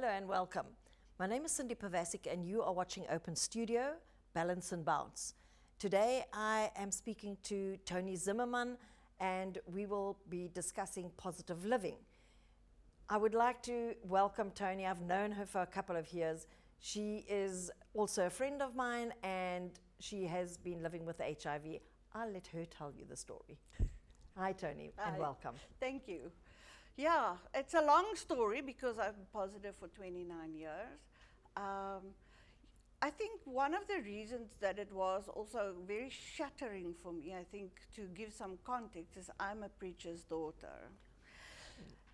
Hello and welcome. My name is Cindy Pavasic and you are watching Open Studio, Balance and Bounce. Today I am speaking to Toni Zimmermann and we will be discussing positive living. I would like to welcome Toni. I've known her for a couple of years. She is also a friend of mine and she has been living with HIV. I'll let her tell you the story. Hi Toni. Hi. And welcome. Thank you. Yeah, it's a long story because I'm positive for 29 years. I think one of the reasons that it was also very shattering for me, I think to give some context, is I'm a preacher's daughter.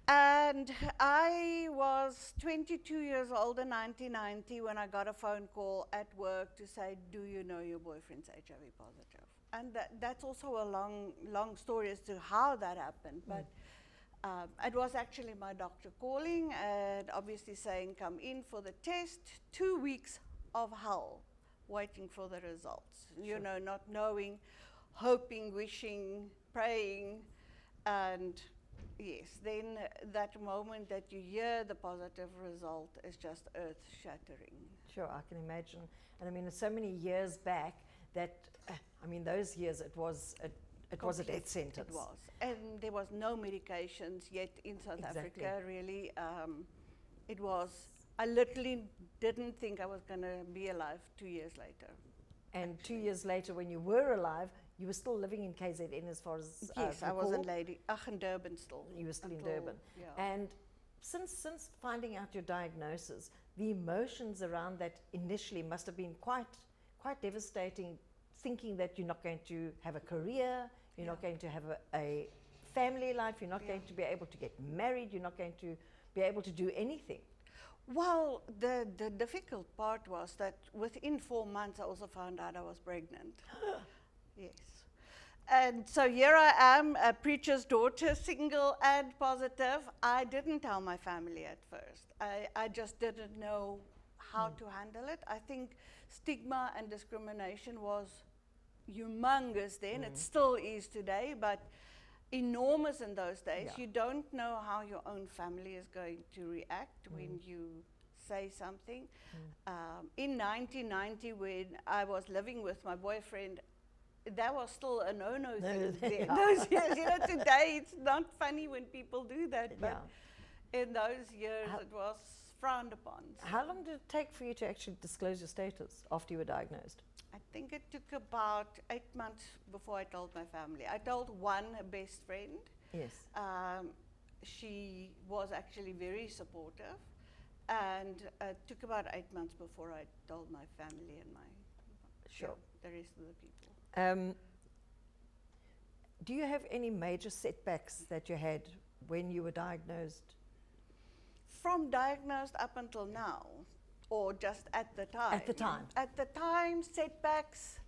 And I was 22 years old in 1990 when I got a phone call at work to say, do you know your boyfriend's HIV positive? And that's also a long story as to how that happened. But it was actually my doctor calling and obviously saying, come in for the test. 2 weeks of hell waiting for the results. Sure. You know, not knowing, hoping, wishing, praying. And yes, then that moment that you hear the positive result is just earth-shattering. Sure, I can imagine. And I mean, it's so many years back that, I mean, those years it was a death sentence. It was. And there was no medications yet in South Africa, really. It was, I literally didn't think I was going to be alive 2 years later. And actually, 2 years later, when you were alive, you were still living in KZN as far as yes, I was in Durban still. You were still in Durban. Yeah. And since finding out your diagnosis, the emotions around that initially must have been quite devastating, thinking that you're not going to have a career, you're not going to have a family life, you're not going to be able to get married, you're not going to be able to do anything. Well, the difficult part was that within 4 months I also found out I was pregnant. Yes. And so here I am, a preacher's daughter, single and positive. I didn't tell my family at first. I just didn't know how to handle it. I think stigma and discrimination was humongous then. It still is today, but enormous in those days. You don't know how your own family is going to react when you say something. In 1990, when I was living with my boyfriend, that was still a no-no thing then. Those years, you know, today it's not funny when people do that, but in those years it was frowned upon. How long did it take for you to actually disclose your status after you were diagnosed? I think it took about 8 months before I told my family. I told one best friend. Yes. She was actually very supportive, and it took about 8 months before I told my family and the rest of the people. Do you have any major setbacks that you had when you were diagnosed? From diagnosed up until now, or just at the time? At the time. At the time, setbacks.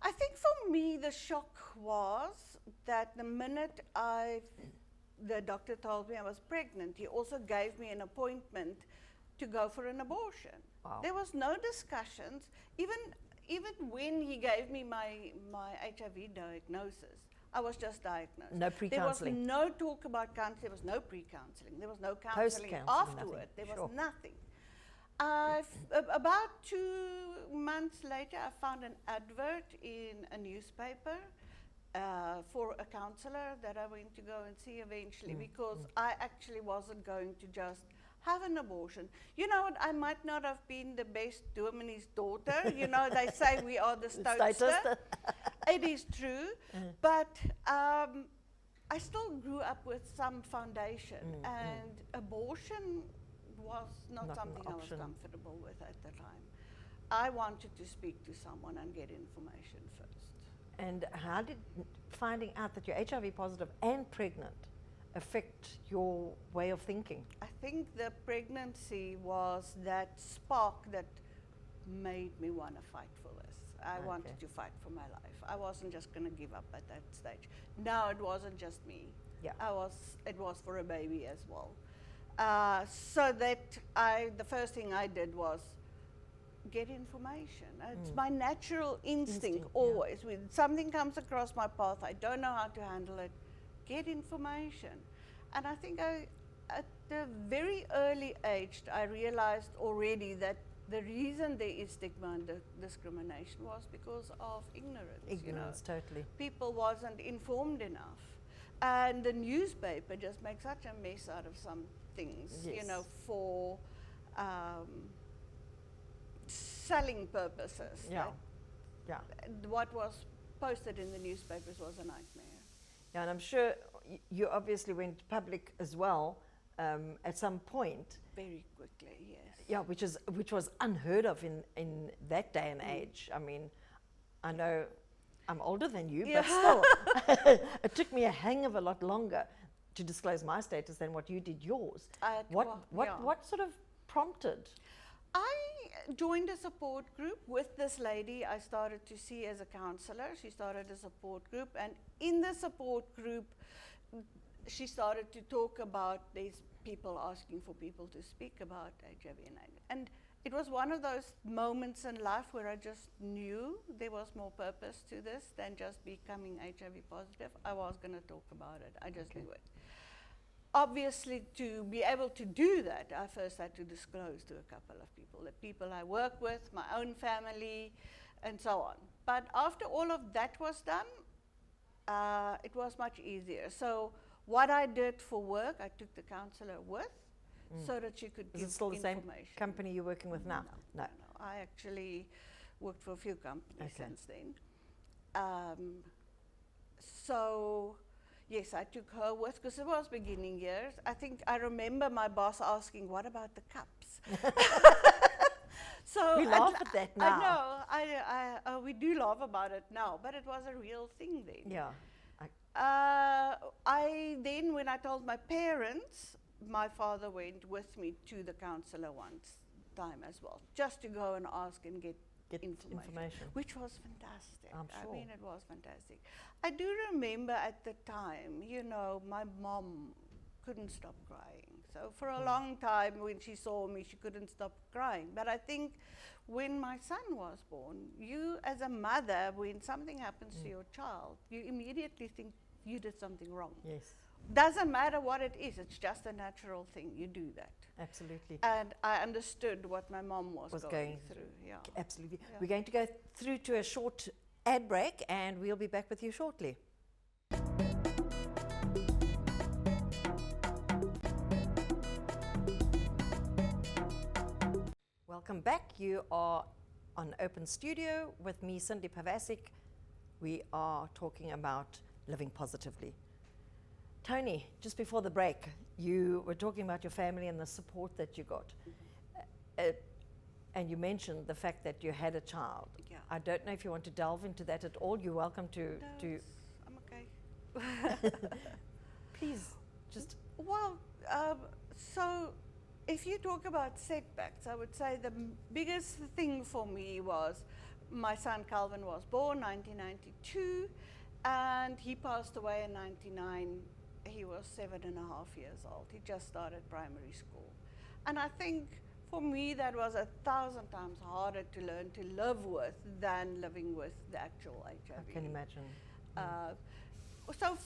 I think for me the shock was that the minute the doctor told me I was pregnant, he also gave me an appointment to go for an abortion. Wow. There was no discussions, even when he gave me my HIV diagnosis. I was just diagnosed. No pre-counseling. There was no talk about counseling. There was no pre-counseling. There was no counseling afterward. There was nothing. About 2 months later, I found an advert in a newspaper for a counselor that I went to go and see eventually because I actually wasn't going to just have an abortion. You know what, I might not have been the best dominie's daughter. You know, they say we are the stotester. It is true, but I still grew up with some foundation, and abortion was not something I was comfortable with at the time. I wanted to speak to someone and get information first. And how did finding out that you're HIV positive and pregnant affect your way of thinking? I think the pregnancy was that spark that made me want to fight for this. I wanted to fight for my life. I wasn't just going to give up at that stage. No, it wasn't just me. Yeah. It was for a baby as well. So that the first thing I did was get information. It's my natural instinct always. When something comes across my path, I don't know how to handle it, get information. And I think at a very early age, I realized already that the reason there is stigma and discrimination was because of ignorance. Ignorance, totally. People wasn't informed enough. And the newspaper just makes such a mess out of some things, Yes. for selling purposes. Yeah, yeah. What was posted in the newspapers was a nightmare. Yeah, and I'm sure you obviously went public as well at some point. Very quickly, yes. Yeah, which was unheard of in that day and age. I mean, I know I'm older than you, but still, it took me a hang of a lot longer to disclose my status than what you did yours. What sort of prompted? I joined a support group with this lady I started to see as a counselor. She started a support group, and in the support group, she started to talk about these people asking for people to speak about HIV and AIDS. And it was one of those moments in life where I just knew there was more purpose to this than just becoming HIV positive. I was going to talk about it. I just knew it. Obviously, to be able to do that, I first had to disclose to a couple of people, the people I work with, my own family, and so on. But after all of that was done, it was much easier. So what I did for work, I took the counselor with, so that she could give Is it still the same information. company you're working with now? No. I actually worked for a few companies since then. So, yes, I took her with, because it was beginning years. I remember my boss asking, what about the cups? So We laugh at that now. I know, we do laugh about it now, but it was a real thing then. Yeah. Then when I told my parents, my father went with me to the counselor once time as well, just to go and ask and get information, which was fantastic. I'm sure. I mean, it was fantastic. I do remember at the time, my mom couldn't stop crying. So for a long time when she saw me, she couldn't stop crying. But I think when my son was born, you as a mother, when something happens to your child, you immediately think you did something wrong. Yes. Doesn't matter what it is, it's just a natural thing. You do that. Absolutely. And I understood what my mom was going through. Yeah. Absolutely. Yeah. We're going to go through to a short ad break, and we'll be back with you shortly. Welcome back. You are on Open Studio with me, Cindy Pavasic. We are talking about living positively. Toni, just before the break, you were talking about your family and the support that you got. And you mentioned the fact that you had a child. Yeah. I don't know if you want to delve into that at all. You're welcome to. I'm okay. Please, just. Well, so if you talk about setbacks, I would say the biggest thing for me was my son Calvin was born 1992, and he passed away in 99. He was 7.5 years old. He just started primary school. And I think for me that was 1,000 times harder to learn to live with than living with the actual HIV. I can imagine. So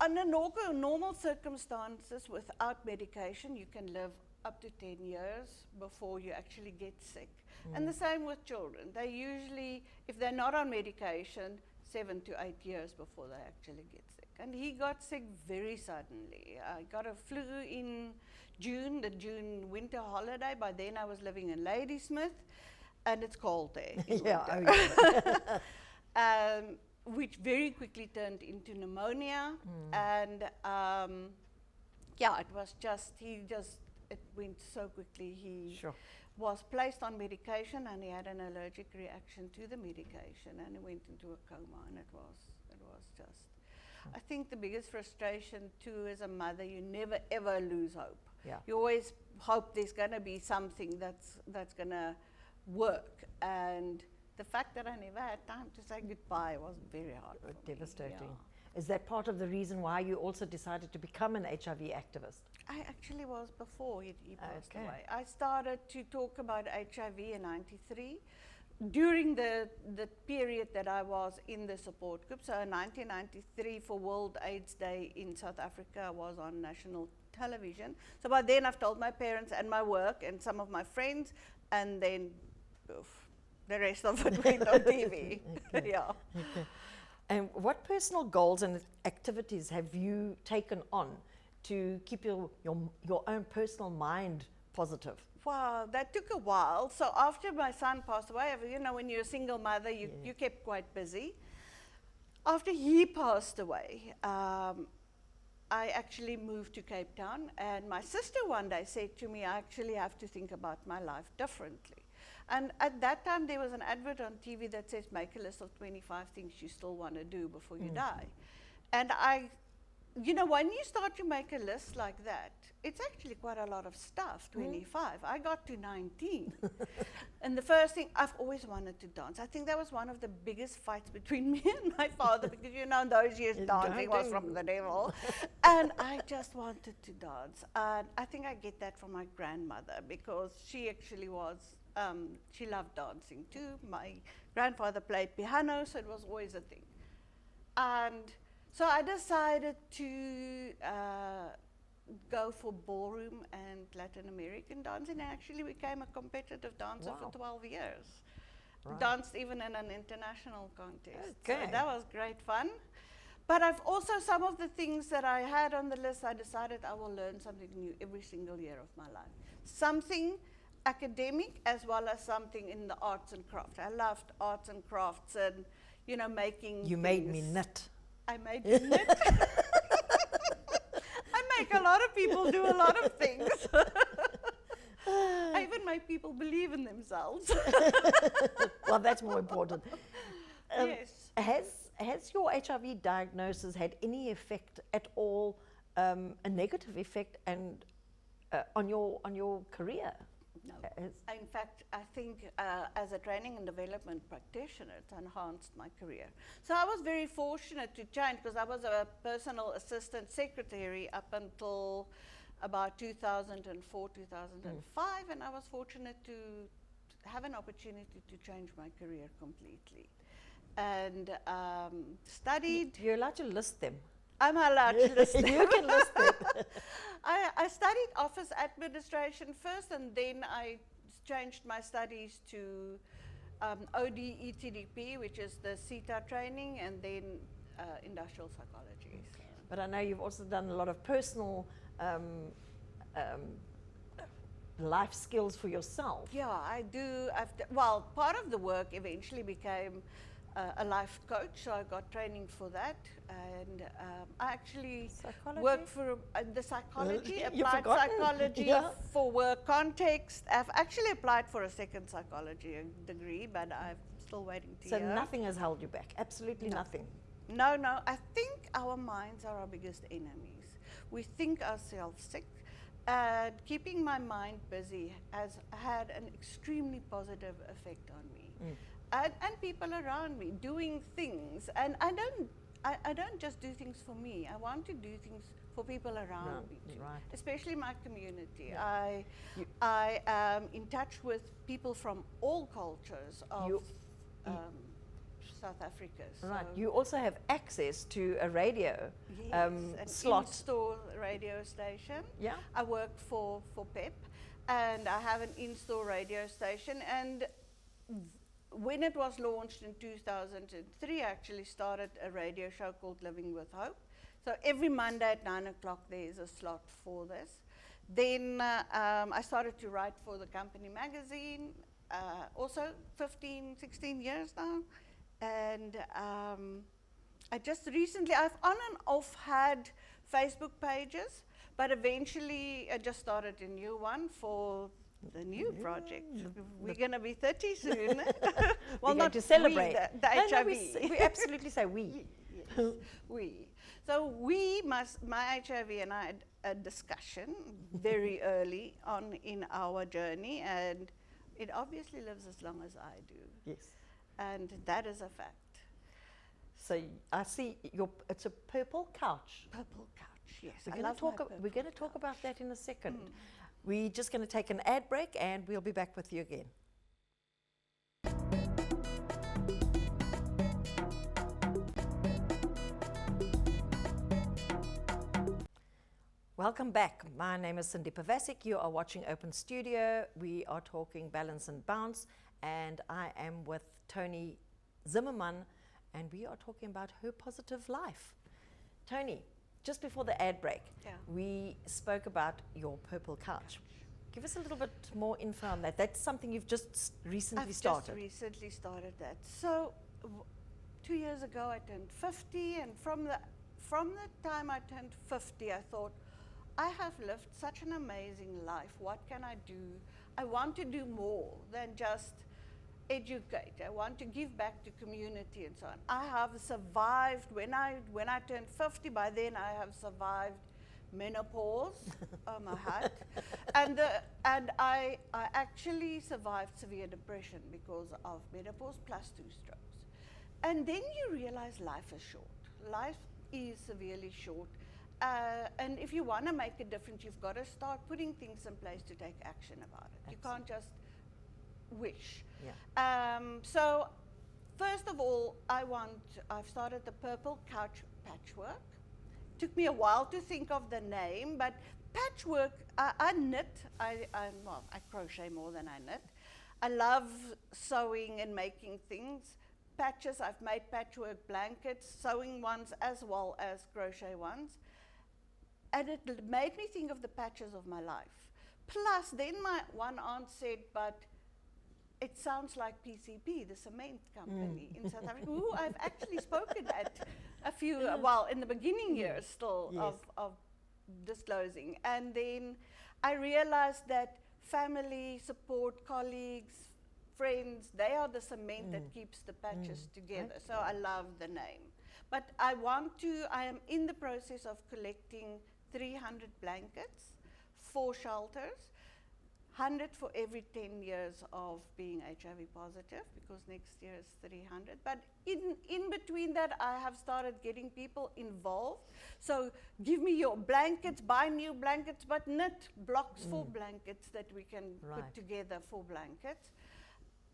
under normal circumstances without medication, you can live up to 10 years before you actually get sick. And the same with children. They usually, if they're not on medication, 7 to 8 years before they actually get sick. And he got sick very suddenly. I got a flu in June, the June winter holiday. By then I was living in Ladysmith, and it's cold there. Which very quickly turned into pneumonia. And it was just, it went so quickly. He was placed on medication, and he had an allergic reaction to the medication, and he went into a coma, and it was just, I think the biggest frustration too as a mother, you never ever lose hope. Yeah. You always hope there's going to be something that's going to work, and the fact that I never had time to say goodbye was very hard for me. Devastating. Yeah. Is that part of the reason why you also decided to become an HIV activist? I actually was before he passed away. I started to talk about HIV in '93 during the period that I was in the support group, so in 1993 for World AIDS Day in South Africa, I was on national television. So by then I've told my parents and my work and some of my friends, and then the rest of it went on TV. Okay. Yeah. Okay. And what personal goals and activities have you taken on to keep your own personal mind positive? Wow, that took a while. So after my son passed away, you know, when you're a single mother, you kept quite busy. After he passed away, I actually moved to Cape Town, and my sister one day said to me, I actually have to think about my life differently. And at that time, there was an advert on TV that says, make a list of 25 things you still want to do before you die. And you know, when you start to make a list like that, it's actually quite a lot of stuff, 25. I got to 19. And the first thing, I've always wanted to dance. I think that was one of the biggest fights between me and my father, because, you know, in those years, dancing was from the devil. And I just wanted to dance. And I think I get that from my grandmother, because she actually was, she loved dancing too. My grandfather played piano, so it was always a thing. And so I decided to go for ballroom and Latin American dancing, and actually became a competitive dancer for 12 years. Right. Danced even in an international contest. Okay. So that was great fun. But I've also, some of the things that I had on the list, I decided I will learn something new every single year of my life. Something academic as well as something in the arts and crafts. I loved arts and crafts and, you know, making You made me knit. I made you knit. I make a lot of people do a lot of things. I even make people believe in themselves. Well, that's more important. Yes. Has your HIV diagnosis had any effect at all, a negative effect, and on your career? No. In fact, I think as a training and development practitioner, it's enhanced my career. So I was very fortunate to change, because I was a personal assistant secretary up until about 2004, 2005, and I was fortunate to have an opportunity to change my career completely. And studied... You're allowed to list them. I'm allowed to list them. You can list them. I studied office administration first, and then I changed my studies to ODETDP, which is the CETA training, and then industrial psychology. So. But I know you've also done a lot of personal life skills for yourself. Yeah, I do. Well, part of the work eventually became a life coach, so I got training for that, and I actually worked for the psychology, applied psychology for work context. I've actually applied for a second psychology degree, but I'm still waiting to hear. So nothing has held you back, absolutely nothing? No, I think our minds are our biggest enemies. We think ourselves sick, and keeping my mind busy has had an extremely positive effect on me. And people around me, doing things, and I don't just do things for me. I want to do things for people around me too, especially my community. Yeah. I am in touch with people from all cultures of South Africa. So right. You also have access to a radio an slot. In-store radio station. Yeah. I work for PEP, and I have an in-store radio station, and when it was launched in 2003, I actually started a radio show called Living with Hope. So every Monday at 9 o'clock, there is a slot for this. Then I started to write for the company magazine, also 15, 16 years now. And I just recently, I've on and off had Facebook pages, but eventually I just started a new one for the new project. We're going to be 30 soon. Well, not to celebrate. The HIV. We absolutely say we. Yes, we. So my HIV and I had a discussion very early on in our journey, and it obviously lives as long as I do. Yes. And that is a fact. So I see it's a purple couch. Purple couch, yes. We're going to talk about that in a second. We're just going to take an ad break, and we'll be back with you again. Welcome back. My name is Cindy Pavasic. You are watching Open Studio. We are talking balance and bounce, and I am with Toni Zimmermann, and we are talking about her positive life. Toni, just before the ad break, we spoke about your purple couch. Give us a little bit more info on that. That's something you've just recently started. I've just recently started that. So 2 years ago I turned 50, and from the time I turned 50, I thought, I have lived such an amazing life. What can I do? I want to do more than just educate. I want to give back to community and so on. I have survived, when I turned 50, by then I have survived menopause, my heart, and I actually survived severe depression because of menopause plus 2 strokes. And then you realize life is short. Life is severely short. And if you want to make a difference, you've got to start putting things in place to take action about it. Absolutely. You can't just wish. Yeah. So first of all, I've started the Purple Couch Patchwork. Took me a while to think of the name, but patchwork, I knit, I crochet more than I knit. I love sewing and making things. Patches, I've made patchwork blankets, sewing ones as well as crochet ones. And it made me think of the patches of my life. Plus, then my one aunt said, but it sounds like PCP, the cement company in South Africa, who I've actually spoken at a few, in the beginning years still of disclosing. And then I realized that family, support, colleagues, friends, they are the cement that keeps the patches together. So I love the name. But I am in the process of collecting 300 blankets, 4 shelters, 100 for every 10 years of being HIV positive, because next year is 300. But in between that, I have started getting people involved. So give me your blankets, buy new blankets, but knit blocks for blankets that we can put together for blankets.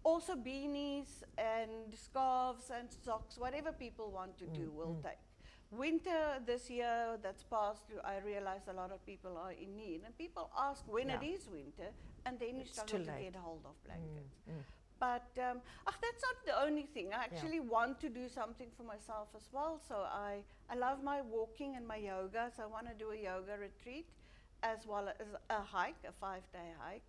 Also beanies and scarves and socks, whatever people want to do, we'll take. Winter this year that's passed, I realized a lot of people are in need. And people ask when it is winter, and then you struggle to get hold of blankets. But that's not the only thing. I actually want to do something for myself as well. So I love my walking and my yoga, so I want to do a yoga retreat as well as a hike, a 5-day hike.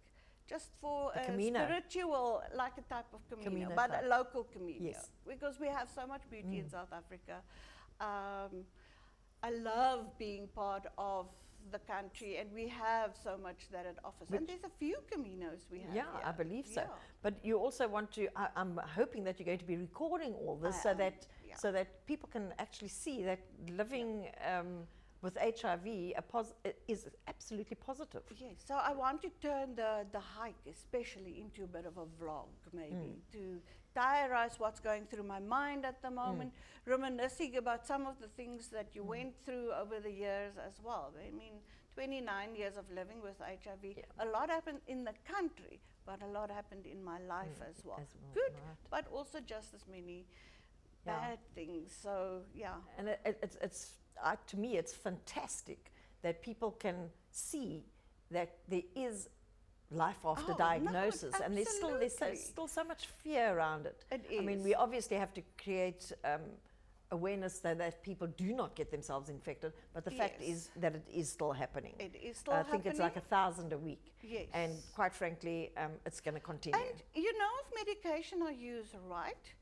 Just for a spiritual, like a type of Camino, but a local Camino. Because we have so much beauty in South Africa. I love being part of the country, and we have so much that it offers. And there's a few Caminos we have. Yeah, here. I believe so. But you also want to, I'm hoping that you're going to be recording all this so that people can actually see that living with HIV is absolutely positive. Yes, so I want to turn the hike especially into a bit of a vlog, maybe, to diarize what's going through my mind at the moment, reminiscing about some of the things that you went through over the years as well. I mean, 29 years of living with HIV, a lot happened in the country, but a lot happened in my life as well. Good, but also just as many bad things, so And it's to me, it's fantastic that people can see that there is life after diagnosis, and there's still so much fear around it. It is. I mean, we obviously have to create awareness that people do not get themselves infected, but the fact is that it is still happening. It is still happening. I think it's like 1,000 a week. Yes. And quite frankly, it's going to continue. And you know, if medication are used right,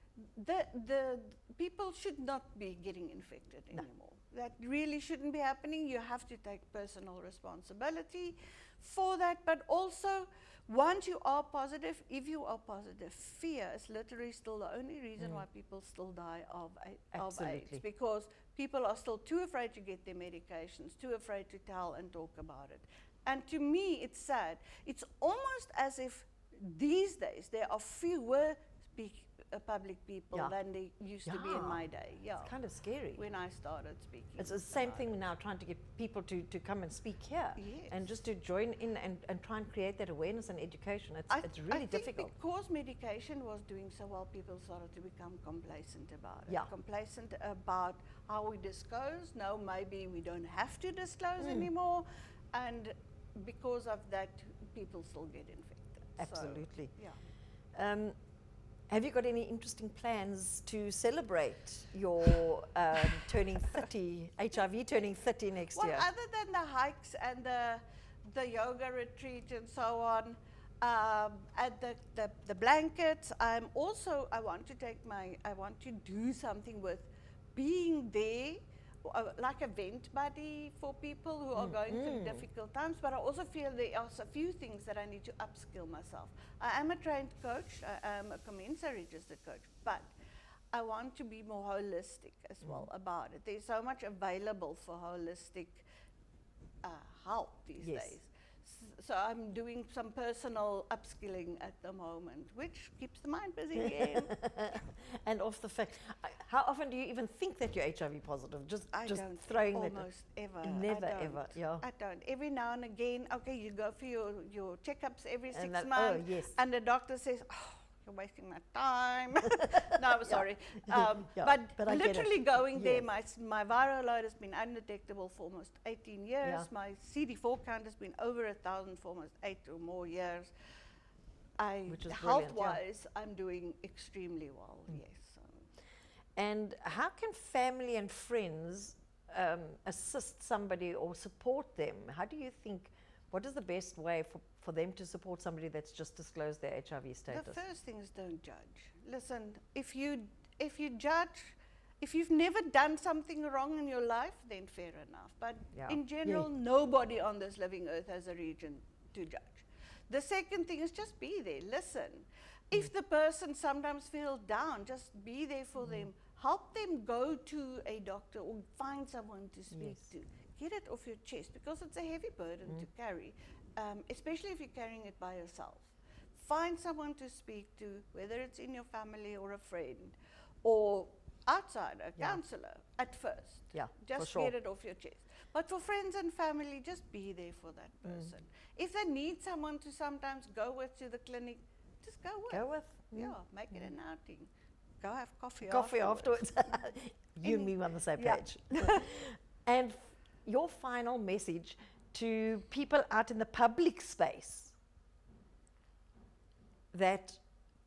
the people should not be getting infected anymore. That really shouldn't be happening. You have to take personal responsibility for that. But also, once you are positive, if you are positive, fear is literally still the only reason why people still die of AIDS. Because people are still too afraid to get their medications, too afraid to tell and talk about it. And to me, it's sad. It's almost as if these days there are fewer public people Yeah. than they used to be in Yeah. my day. Yeah, It's kind of scary. when I started speaking. It's the same about thing now, trying to get people to come and speak here Yes. and just to join in and try and create that awareness and education. It's really I think difficult. because medication was doing so well, people started to become complacent about it. Yeah. Complacent about how we disclose. No, maybe we don't have to disclose Mm. anymore. And because of that, people still get infected. Absolutely. So, yeah. Have you got any interesting plans to celebrate your turning 30, HIV turning 30 next Well, year? other than the hikes and the yoga retreat and so on, and the blankets, I want to do something with being there, like a vent buddy for people who are going through difficult times. But I also feel there are a few things that I need to upskill myself. I am a trained coach, I am a Comensa registered coach, but I want to be more holistic as well about it. There's so much available for holistic help these Yes. days. So I'm doing some personal upskilling at the moment, which keeps the mind busy again. And off the fact, how often do you even think that you're HIV positive? I Just don't throwing almost ever. Never, I don't. ever, yeah. I don't. Every now and again, okay, you go for your checkups every 6 that- oh, months, yes. and the doctor says, "Oh, you're wasting my time." No, I'm sorry. Yeah, but I get it. Literally going there, Yes. my viral load has been undetectable for almost 18 years. Yeah. My CD4 count has been over 1,000 for almost 8 or more years. Which is brilliant, yeah. Health-wise, I'm doing extremely well. Yes. So. And how can family and friends assist somebody or support them? How do you think, what is the best way for them to support somebody that's just disclosed their HIV status? The first thing is don't judge. Listen, if you judge, if you've never done something wrong in your life, then fair enough. But Yeah. in general, nobody on this living earth has a reason to judge. The second thing is just be there, listen. If the person sometimes feels down, just be there for them. Help them go to a doctor or find someone to speak Yes. to. Get it off your chest because it's a heavy burden to carry, especially if you're carrying it by yourself. Find someone to speak to, whether it's in your family or a friend or outside, a counselor at first. Yeah, Just for sure. get it off your chest. But for friends and family, just be there for that person. If they need someone to sometimes go with to the clinic, just go with. Go with? Yeah, make it an outing. Go have coffee Afterwards. You and me on the same Yeah. page. And your final message to people out in the public space that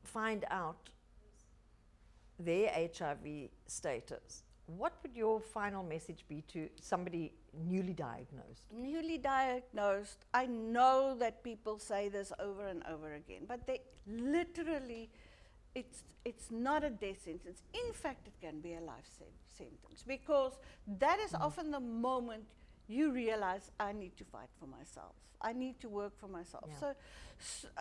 find out their HIV status, what would your final message be to somebody newly diagnosed? Newly diagnosed, I know that people say this over and over again, but they literally, it's not a death sentence. In fact, it can be a life sentence because that is often the moment you realize I need to fight for myself. I need to work for myself. Yeah. So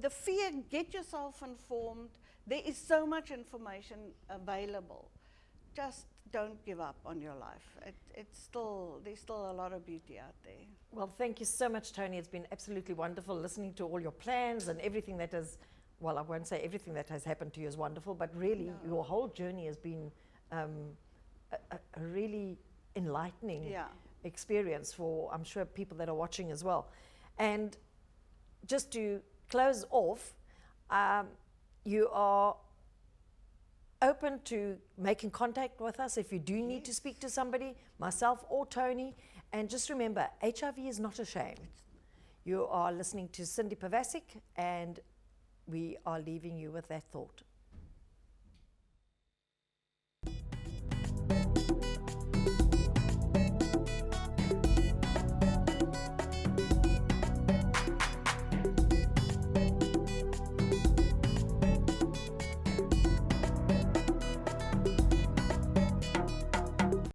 the fear, get yourself informed. There is so much information available. Just don't give up on your life. There's still a lot of beauty out there. Well, thank you so much, Toni. It's been absolutely wonderful listening to all your plans and everything that has, well, I won't say everything that has happened to you is wonderful, but really your whole journey has been a really enlightening experience for, I'm sure, people that are watching as well. And just to close off, you are open to making contact with us if you do need to speak to somebody, myself or Toni. And just remember, HIV is not a shame. You are listening to Cindy Pavasic, and we are leaving you with that thought.